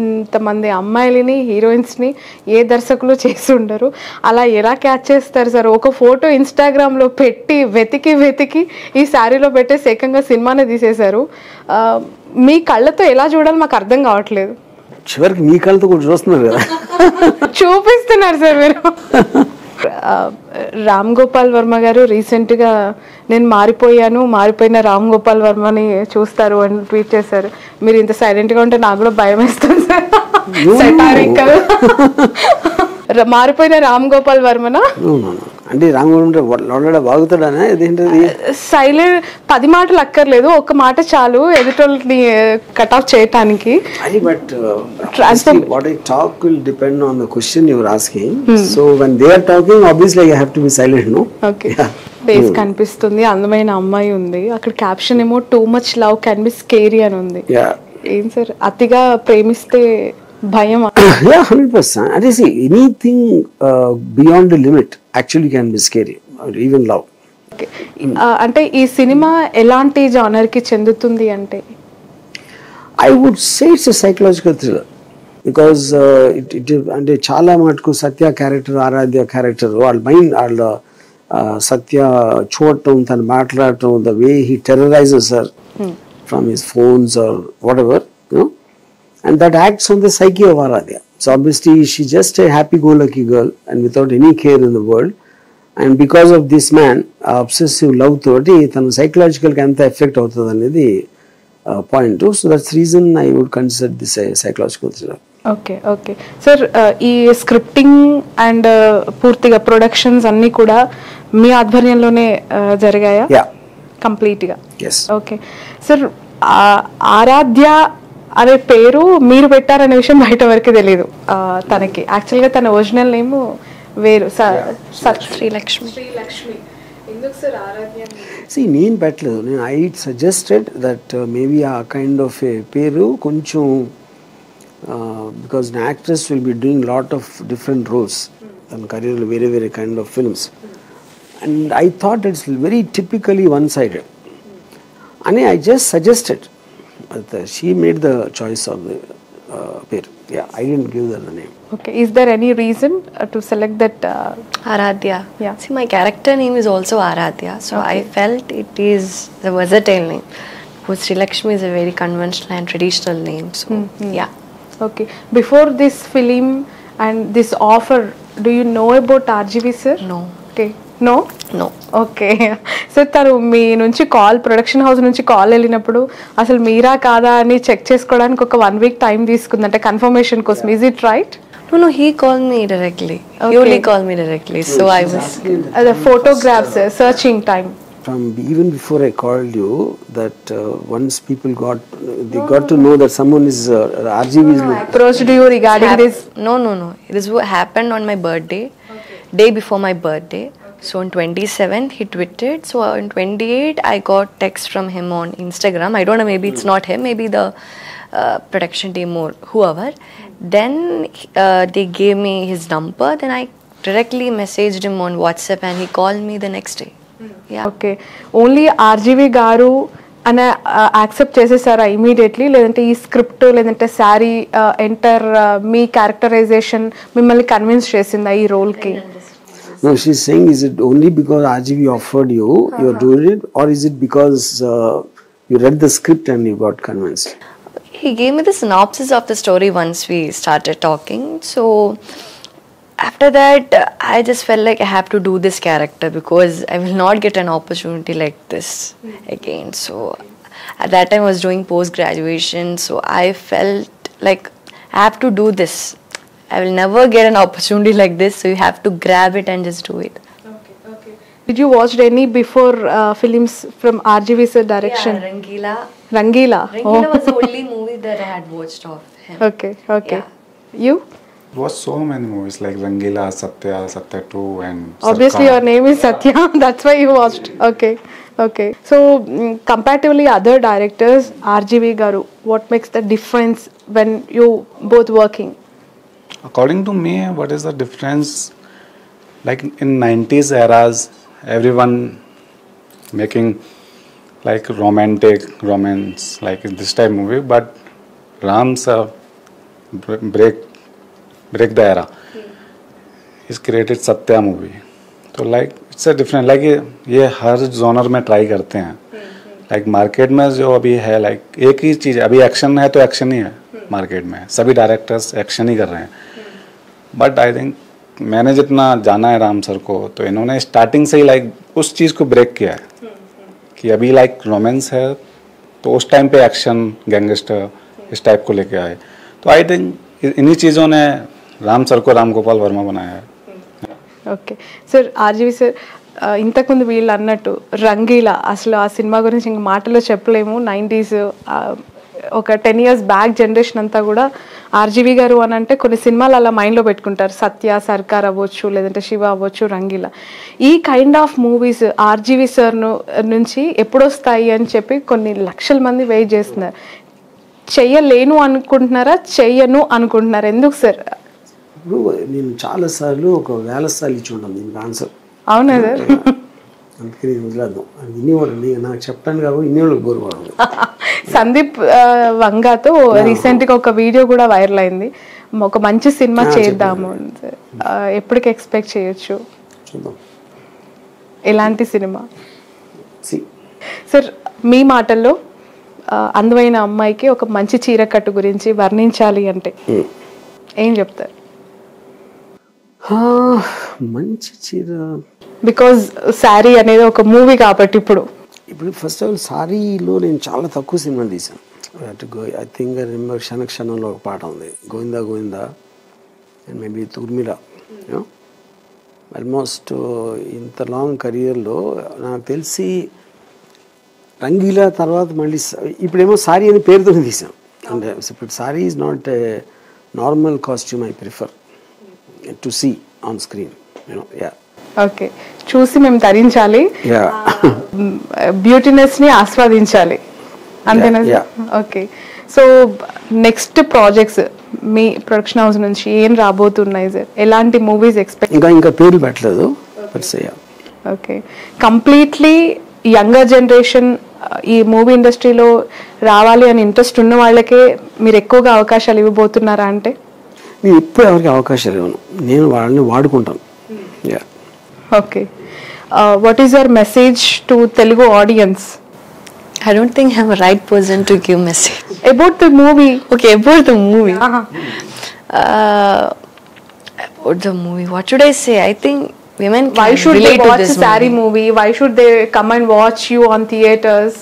ఇంతమంది అమ్మాయిలని హీరోయిన్స్ని ఏ దర్శకులు చేసి ఉండరు. అలా ఎలా క్యాచ్ చేస్తారు సార్? ఒక ఫోటో ఇన్స్టాగ్రామ్లో పెట్టి వెతికి ఈ శారీలో పెట్టేసి ఏకంగా సినిమానే తీసేశారు. మీ కళ్ళతో ఎలా చూడాలి మాకు అర్థం కావట్లేదు. చివరికి మీ కళ్ళతో కూడా చూస్తున్నారు కదా, చూపిస్తున్నారు సార్ మీరు. రామ్ గోపాల్ వర్మ గారు రీసెంట్గా నేను మారిపోయిన రామ్ గోపాల్ వర్మని చూస్తారు అని ట్వీట్ చేశారు. మీరు ఇంత సైలెంట్గా ఉంటే నాకు కూడా భయం వేస్తుంది సార్. మారిపోయిన రామ్ గోపాల్ వర్మనా అంటే రామ్ గోపాల్ బాగుతాడనే సైలెంట్ 10 మాటలు అక్కర్లేదు, ఒక్క మాట చాలు ఎదుటోళ్ళని కట్ ఆఫ్ చేయటానికి. But what I talk will depend on the question you are asking. So when they are talking, obviously I have to be silent, no? Okay. Face కనిపిస్తుంది, అందమైన అమ్మాయి ఉంది, అక్కడ క్యాప్షన్ ఏమో too much love can be scary అని ఉంది. ఏం sir అతిగా ప్రేమిస్తే భయం? Yeah, 100%. And you see, anything beyond the limit actually can be scary, or even love. Okay. అంటే ఈ సినిమా ఎలాంటి జానర్ కి చెందుతుంది అంటే? I would say it's a psychological thriller because it అంటే చాలా మటుకు సత్య క్యారెక్టర్, ఆరాధ్య క్యారెక్టర్, వాళ్ళ మైండ్, వాళ్ళ సత్య చూడటం, తను మాట్లాడటం, the way he terrorizes her from his phones or whatever, you know, and that acts on the psyche of Aradhya. So obviously she's just a happy-go-lucky girl and without any care in the world, and because of this man obsessive love తోటి తను సైకలాజికల్గా ఎంత effect అవుతుంది అనేది point. So that's reason I would consider this psychological thriller. Okay okay sir, ఈ scripting and పూర్తిగా productions అన్నీ కూడా మీ ఆధ్వర్యంలోనే జరిగాయా? కంప్లీట్గా. ఓకే సార్, ఆరాధ్య అనే పేరు మీరు పెట్టారనే విషయం బయట వరకు తెలియదు. తనకి యాక్చువల్గా తన ఒరిజినల్ నేమ్ వేరు, శ్రీలక్ష్మి. ఎందుకు సార్ ఆరాధ్య? నేను పెట్టలేదు, నేను ఐ సజెస్టెడ్ దట్ మేబీ ఆ కైండ్ ఆఫ్ ఏ పేరు కొంచెం because an actress will be doing lot of different roles తన కెరీర్లో, వేరే kind of films, and I thought it's very typically one-sided and I just suggested. She made the choice of the pair. Yeah, I didn't give her the name. Okay, is there any reason to select that Aradhya? Yeah. See, my character name is also Aradhya, so okay. I felt it is the versatile name. Because Srilakshmi is a very conventional and traditional name, so yeah. Okay, before this film and this offer, do you know about RGV sir? No. Okay. No? No. Okay sir, తను మీ నుంచి call, production house నుంచి call వెళ్ళినప్పుడు అసలు మీరా కాదా అని check చేసుకోవడానికి ఒక 1 week time తీసుకుందంటే confirmation కోసం. Is it right? No, he called me directly. Okay. He only called me directly, so I was... The photographs, searching time. From even before I called you, that once people got to know that someone is RGV is approached you regarding this? No. This happened on my birthday, day before my birthday. So on 27th he tweeted. So on 28th I got text from him on Instagram. I don't know, maybe it's not him, maybe the production team or whoever. Then they gave me his number. Then I directly messaged him on WhatsApp and he called me the next day. Yeah. Okay. Only RGV గారు అని accept చేసేసారా immediately, లేదంటే ఈ script లేదంటే sari enter మీ characterisation మిమ్మల్ని convince చేసిందా ఈ రోల్కి? No, she's saying, is it only because RGV offered you, you're doing it, or is it because you read the script and you got convinced? He gave me the synopsis of the story once we started talking. So after that, I just felt like I have to do this character because I will not get an opportunity like this again. So at that time I was doing post-graduation, so I felt like I have to do this. I will never get an opportunity like this, so you have to grab it and just do it. Okay. Did you watch any before films from RGV sir direction? Yeah, Rangila. Rangila Was the only movie that I had watched of him. Okay. Yeah. You? Watched so many movies like Rangila, Satya 2 and obviously Sarkar. Your name is Satya. That's why you watched. Okay. So comparatively other directors, RGV garu, what makes the difference when you both working? According to me, what is the difference? Like in 90s eras, everyone making like romantic romance, like this type movie, but Ram sir break the era. He's created Satya movie. तो like it's a different like ये हर genre में try करते हैं. Like market में जो अभी है like एक ही चीज़, अभी एक्शन है तो एक्शन ही है मार्केट में, सभी डायरेक्टर्स एक्शन ही कर रहे हैं. बट आई थिंक मैंने जितना जाना है राम सर को, तो इन्होंने स्टार्टिंग से ही लाइक उस चीज़ को ब्रेक किया है कि अभी लाइक रोमांस है तो उस टाइम पे एक्शन गैंगस्टर इस टाइप को लेके आए. तो आई थिंक इन्हीं चीज़ों ने राम सर को राम गोपाल वर्मा बनाया है. ఓకే సార్, ఆర్జీవి సార్ ఇంతకుముందు వీళ్ళు అన్నట్టు రంగీలా, అసలు ఆ సినిమా గురించి ఇంక మాటలో చెప్పలేము. 90s ఒక 10 years బ్యాక్ జనరేషన్ అంతా కూడా ఆర్జీవి గారు అని అంటే కొన్ని సినిమాలు అలా మైండ్లో పెట్టుకుంటారు. సత్య, సర్కార్ అవ్వచ్చు, లేదంటే శివ అవ్వచ్చు, రంగీలా. ఈ kind of movies RGV sir నుంచి ఎప్పుడు వస్తాయి అని చెప్పి కొన్ని లక్షల మంది వెయిట్ చేస్తున్నారు. చెయ్యలేను అనుకుంటున్నారా, చెయ్యను అనుకుంటున్నారా? ఎందుకు సార్? ఇప్పుడు నేను చాలాసార్లు ఒక 1000 సార్లు ఇచ్చి ఉంటాను దీనికి ఆన్సర్. అవునా సార్? అందుకని వదిలేద్దాం. ఇన్నివాడు నాకు చెప్పాను కాబట్టి ఇన్నివాళ్ళకి బోరు పడదు. సందీప్ వంగాతో రీసెంట్గా ఒక వీడియో కూడా వైరల్ అయింది. ఒక మంచి సినిమా చేద్దాము సార్, ఎప్పటికి ఎక్స్పెక్ట్ చేయొచ్చు? చూద్దాం ఎలాంటి సినిమా సార్? మీ మాటల్లో అందమైన అమ్మాయికి ఒక మంచి చీరకట్టు గురించి వర్ణించాలి అంటే ఏం చెప్తారు? మంచి చీర, బికాజ్ శారీ అనేది ఒక మూవీ కాబట్టి. ఇప్పుడు ఫస్ట్ ఆఫ్ ఆల్ సారీలో నేను చాలా తక్కువ సినిమాలు తీసాను. ఐ థింక్ ఐ రిమెంబర్ క్షణక్షణంలో ఒక పాట ఉంది, గోవిందా గోవిందా, అండ్ మేబీ తుర్మిల. ఆల్మోస్ట్ ఇంత లాంగ్ కెరియర్లో నాకు తెలిసి రంగీలా తర్వాత మళ్ళీ ఇప్పుడేమో సారీ అని పేరుతోనే తీసాం. అంటే ఇప్పుడు sari is not a normal costume. I prefer to see on screen, okay, చూసి మేము ధరించాలి, బ్యూటీనెస్ ని ఆస్వాదించాలి, అంతేనా? ఓకే. సో నెక్స్ట్ ప్రాజెక్ట్స్ మీ ప్రొడక్షన్ హౌస్ నుంచి ఏం రాబోతున్నాయి సార్? ఎలాంటి మూవీస్ ఎక్స్పెక్ట్? ఇంకా పేర్లు పెట్టలేదు. ఓకే, కంప్లీట్లీ యంగర్ జనరేషన్ ఈ మూవీ ఇండస్ట్రీలో రావాలి అని ఇంట్రెస్ట్ ఉన్న వాళ్ళకే మీరు ఎక్కువగా అవకాశాలు ఇవ్వబోతున్నారా? అంటే నేను ఎప్పుడు ఎవరికి అవకాశాలు ఇవ్వను, నేను వాళ్ళని వాడుకుంటాను. Okay, what is your message to Telugu audience? I don't think I'm a right person to give message. About the movie. Okay, about the movie. About the movie, what should I say? I think women can why should relate they watch to this a Saree movie? Why should they come and watch you on theaters?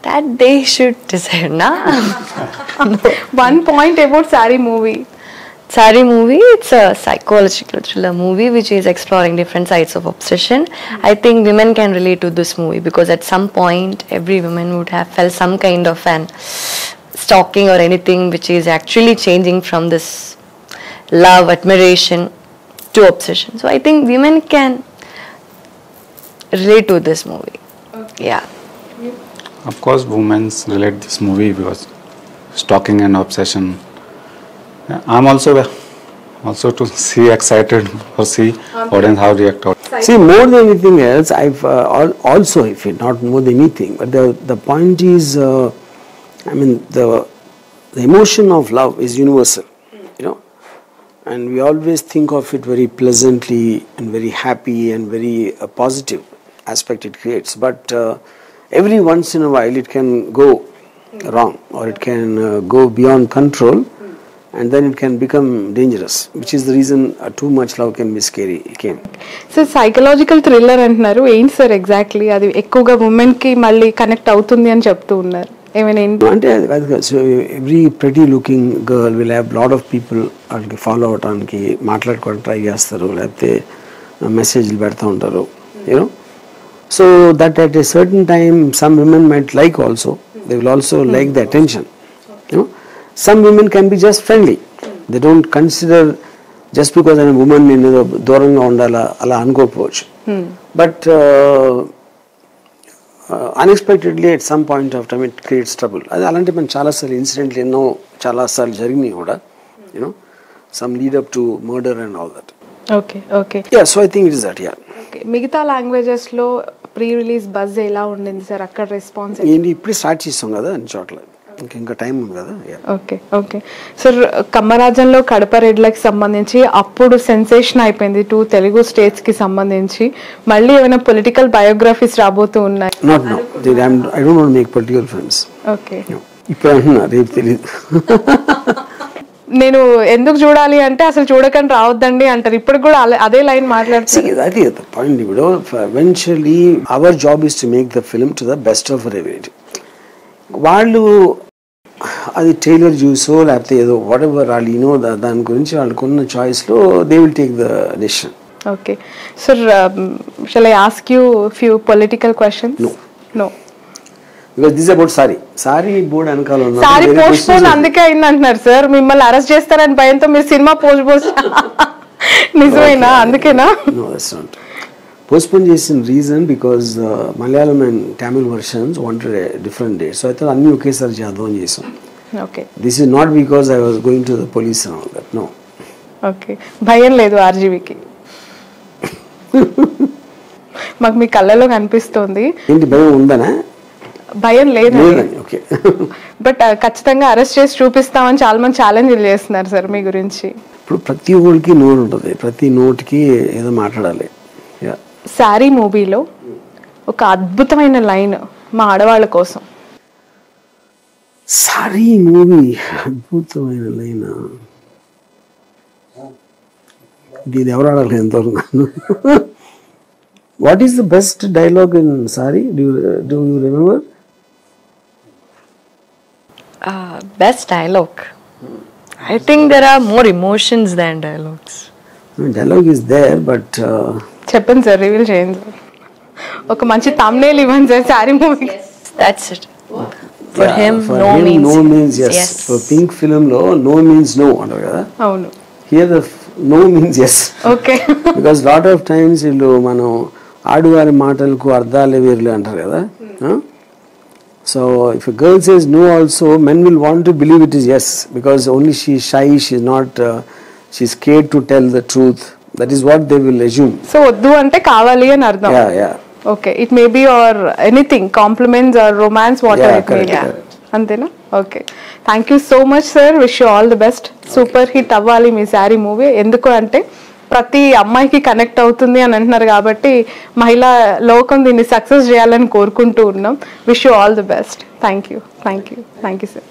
That they should decide, na? One point about Saree movie. Saree movie, it's a psychological thriller movie which is exploring different sides of obsession. I think women can relate to this movie because at some point every woman would have felt some kind of an stalking or anything which is actually changing from this love, admiration to obsession. So I think women can relate to this movie. Okay. Yeah. Of course women relate this movie because stalking and obsession. I'm also to see excited or see audience how react out. See, more than anything else, I've also, if it not more than anything, but the point is, I mean, the emotion of love is universal, you know, and we always think of it very pleasantly and very happy and very positive aspect it creates. But every once in a while, it can go wrong or it can go beyond control. And then it can become dangerous, which is the reason too much love can be scary. So psychological thriller అంటున్నారు, ఏంటి sir exactly? అది ఎక్కువగా women కి మళ్ళీ connect అవుతుంది అని చెప్తూ ఉన్నారు, ఏమైనా అంటే so every pretty looking girl will have lot of people వాళ్ళకి ఫాలో అవడానికి మాట్లాడుకోవడానికి ట్రై చేస్తారు, లేకపోతే మెసేజ్లు పెడతా ఉంటారు, you know. So that at a certain time some women might like also, they will also like the attention, you know. Some women can be just friendly. They don't consider just because I'm a woman నేను దూరంగా ఉండాలా అలా అనుకోకపోవచ్చు. But unexpectedly at some point of time it creates trouble. అది అలాంటి మన చాలాసార్లు ఇన్సిడెంట్లు ఎన్నో చాలాసార్లు జరిగినాయి కూడా, you know, some lead up to murder and all that. Okay okay. Yeah, so I think it is that, yeah. మిగతా లాంగ్వేజెస్ లో ప్రీ రిలీజ్ బజ్ ఎలా ఉండింది సార్? అక్కడ రెస్పాన్స్ ఏంటి ఇప్పుడు స్టార్ట్ చేస్తాం కదా అన్ని చోట్ల. ఇంకా టైం ఉంది కదా. ఓకే ఓకే సార్, కమ్మరాజంలో కడప రెడ్లకి సంబంధించి అప్పుడు సెన్సేషన్ అయిపోయింది 2 తెలుగు స్టేట్స్ కి సంబంధించి. మళ్ళీ ఏమైనా పొలిటికల్ బయోగ్రఫీస్ రాబోతూ ఉన్నాయి? Not no, I don't want make political films. Okay, ఇప్పుడు అంటున్నా, రేపు తెలియదు. నేను ఎందుకు చూడాలి అంటే అసలు చూడకండి రావద్దండి అంటారు. ఇప్పుడు కూడా అదే లైన్ మాట్లాడుతుంది. అదే పాయింట్. ఇప్పుడు eventually our job is to make the film to the best of our ability. వాళ్ళు అది ట్రైలర్ చూసో లేకపోతే ఏదో వాట్ ఎవర్ వాళ్ళు యూనో దాని గురించి వాళ్ళకున్న చాయిస్లో they will take the decision. Okay sir, shall I ask you few political questions? No, because this about sorry board వెనకాల ఉన్న సారీ పోస్ట్ పోన్ అందుకే అయింది అంటున్నారు సార్. మిమ్మల్ని అరెస్ట్ చేస్తారని భయంతో మీరు సినిమా పోస్ట్ నిజమేనా? అందుకేనా? No, that's not. పోస్ట్పోన్ చేసిన reason because Malayalam and Tamil versions wanted a different date. So అయితే అన్ని ఒకేసారి చేద్దాం చేసాం. Okay, this is not because I was going to the police and all that. No. Okay, భయం లేదు ఆర్జీవికి? మాకు మీ కళ్ళలో కనిపిస్తోంది. ఏంటి భయం ఉందనా? భయం లేదు, ఓకే. బట్ ఖచ్చితంగా అరెస్ట్ చేసి చూపిస్తామని చాలా మంది ఛాలెంజ్లు చేస్తున్నారు సార్ మీ గురించి. ఇప్పుడు ప్రతి ఊరికి నోరు ఉంటుంది, ప్రతి నోటికి ఏదో మాట్లాడాలి. సారీ మూవీలో ఒక అద్భుతమైన లైన్ మా ఆడవాళ్ళ కోసం. సారీ మూవీ అద్భుతమైన లైన్ ఇది ఎవరు ఆడాలి ఎంతవరకు నన్ను. What is the best dialogue in sorry? Do you remember? Best dialogue. I think there are more emotions than dialogues. Dialogue is there, but చెప్పండి సార్, రివీల్ చేయండి సార్. ఒక మంచి thumbnail ఇవ్వండి sir sorry movie. That's it. For him, no means yes. For Pink film lo no means no అంటారు కదా. అవును. Here the no means yes. Okay. Because lot of times వీళ్ళు మనం ఆడువారి మాటలకు అర్థాలే వేర్లే అంటారు కదా. So if a girl says no also, men will want to believe it is yes, because only she is shy, she is not, she is scared to tell the truth. That is what they will assume. So వద్దు అంటే కావాలి అని అర్థం. Yeah. Okay, it may be or anything, compliments or romance, whatever it may be. అంతేనా? Okay, thank you so much sir. Wish you all the best. Super hit అవ్వాలి మీ sorry movie. ఎందుకు అంటే ప్రతి అమ్మాయికి కనెక్ట్ అవుతుంది అని అంటున్నారు కాబట్టి మహిళా లోకం దీన్ని సక్సెస్ చేయాలని కోరుకుంటూ ఉన్నాం. Wish you all the best. Thank you sir.